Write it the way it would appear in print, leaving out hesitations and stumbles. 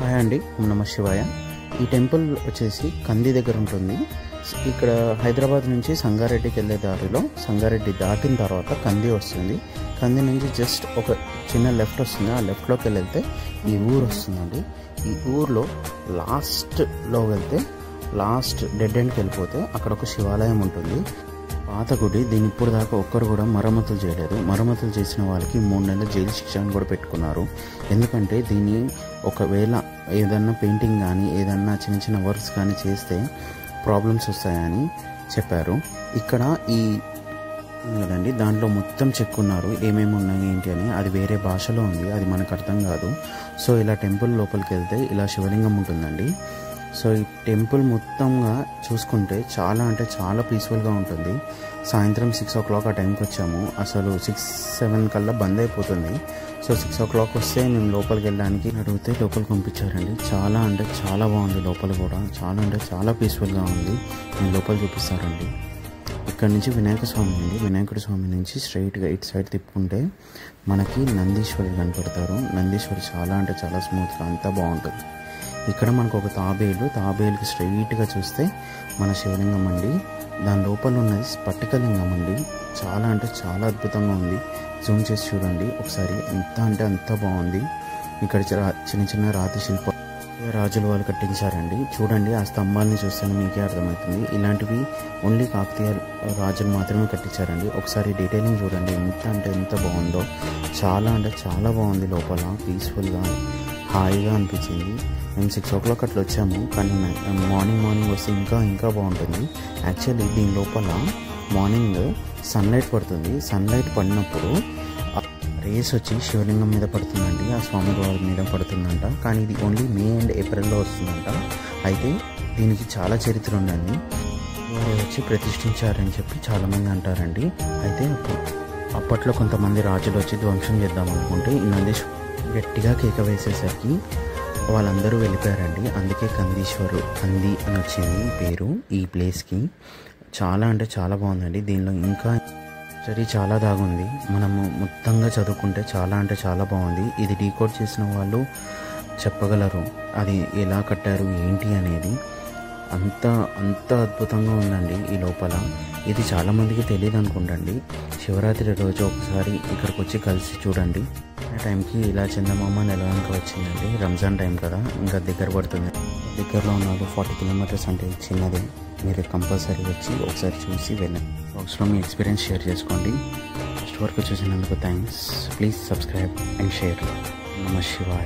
Hi అండి, ఓం నమః శివాయ. ఈ టెంపుల్ వచ్చేసి కంది దగ్గర ఉంటుంది. ఇక్కడ హైదరాబాద్ నుంచి సంగారెడ్డికి వెళ్ళే దారిలో సంగారెడ్డి దాటిన తర్వాత కంది వస్తుంది. కంది నుంచి జస్ట్ ఒక చిన్న లెఫ్ట్ వస్తుంది. ఆ లెఫ్ట్లోకి వెళ్తే ఈ ఊరు వస్తుందండి. ఈ ఊర్లో లాస్ట్లో వెళ్తే లాస్ట్ డెడ్ ఎండ్కి వెళ్ళిపోతే అక్కడ ఒక శివాలయం ఉంటుంది. పాత గుడి. దీని ఇప్పుడు దాకా ఒక్కరు కూడా మరమ్మతులు చేయలేదు. మరమ్మతులు చేసిన వాళ్ళకి 3 నెలల జైలు శిక్షను కూడా పెట్టుకున్నారు. ఎందుకంటే దీన్ని ఒకవేళ ఏదన్నా పెయింటింగ్ కానీ ఏదన్నా చిన్న చిన్న వర్క్స్ కానీ చేస్తే ప్రాబ్లమ్స్ వస్తాయని చెప్పారు. ఇక్కడ ఈ కదండి దాంట్లో మొత్తం చెక్కున్నారు ఏమేమి ఉన్నాయి ఏంటి అని. అది వేరే భాషలో ఉంది, అది మనకు అర్థం కాదు. సో ఇలా టెంపుల్ లోపలికి వెళ్తే ఇలా శివలింగం ఉంటుందండి. సో ఈ టెంపుల్ మొత్తంగా చూసుకుంటే చాలా అంటే చాలా పీస్ఫుల్గా ఉంటుంది. సాయంత్రం 6 o'clock ఆ టైంకి వచ్చాము. అసలు 6-7 కల్లా బంద్ అయిపోతుంది. సో 6 o'clock వస్తే మేము లోపలికి వెళ్ళడానికి అడిగితే లోపలికి పంపించారండి. చాలా అంటే చాలా బాగుంది. లోపల కూడా చాలా అంటే చాలా పీస్ఫుల్గా ఉంది. నేను లోపల చూపిస్తారండి. ఇక్కడ నుంచి వినాయక స్వామి ఉంది. వినాయకుడి స్వామి నుంచి స్ట్రైట్గా ఇటు సైడ్ తిప్పుకుంటే మనకి నందీశ్వరి కనపడతారు. నందీశ్వరి చాలా అంటే చాలా స్మూత్గా అంతా బాగుంటుంది. ఇక్కడ మనకు ఒక తాబేలుకి స్ట్రైట్గా చూస్తే మన శివలింగం అండి. దాని లోపల ఉన్నది స్ఫటికలింగం అండి. చాలా అంటే చాలా అద్భుతంగా ఉంది. జూమ్ చేసి చూడండి ఒకసారి. ఎంత అంటే అంత బాగుంది. ఇక్కడ చిన్న చిన్న రాతి శిల్పం రాజుల వాళ్ళు కట్టించారండి. చూడండి ఆ స్తంభాలని చూస్తేనే మీకే అర్థమవుతుంది. ఇలాంటివి ఓన్లీ కాకతీయ రాజులు మాత్రమే కట్టించారండి. ఒకసారి డీటెయిలింగ్ చూడండి ఎంత అంటే ఎంత బాగుందో. చాలా అంటే చాలా బాగుంది. లోపల పీస్ఫుల్గా హాయిగా అనిపించింది. మేము 6 o'clock అట్లా వచ్చాము, కానీ మార్నింగ్ వస్తే ఇంకా బాగుంటుంది. యాక్చువల్లీ దీని లోపల మార్నింగ్ సన్లైట్ పడుతుంది. సన్లైట్ పడినప్పుడు రేస్ వచ్చి శివలింగం మీద పడుతుందండి. ఆ స్వామి వారి మీద పడుతుందంట. కానీ ఇది ఓన్లీ మే అండ్ ఏప్రిల్లో వస్తుందంట. అయితే దీనికి చాలా చరిత్ర ఉందండి. వారు వచ్చి ప్రతిష్ఠించారని చెప్పి చాలామంది అంటారండి. అయితే అప్పట్లో కొంతమంది రాజులు వచ్చి ధ్వంసం చేద్దాం అనుకుంటే ఈ నందీశ్వరు గట్టిగా కేక వేసేసరికి వాళ్ళందరూ వెళ్ళిపోయారండి. అందుకే కంది అని వచ్చింది పేరు ఈ ప్లేస్కి. చాలా అంటే చాలా బాగుందండి. దీనిలో ఇంకా చాలా దాగుంది. మనము మొత్తంగా చదువుకుంటే చాలా అంటే చాలా బాగుంది. ఇది డీకోడ్ చేసిన వాళ్ళు చెప్పగలరు అది ఎలా కట్టారు ఏంటి అనేది. అంత అద్భుతంగా ఉందండి ఈ లోపల. ఇది చాలామందికి తెలియదు అనుకుంటండి. శివరాత్రి రోజు ఒకసారి ఇక్కడికి వచ్చి కలిసి చూడండి. ఆ టైంకి ఇలా చందమామ నెలవంక వచ్చిందండి. రంజాన్ టైం కదా, ఇంకా దగ్గర పడుతుంది. దగ్గరలో ఉన్నాడు 40 kilometers అంటే చిన్నది. మీరు కంపల్సరీ వచ్చి ఒకసారి చూసి వెళ్ళండి. బాక్స్లో మీ ఎక్స్పీరియన్స్ షేర్ చేసుకోండి. ఫస్ట్ వరకు చూసినందుకు thanks. Please subscribe and share. నమః శివాయ.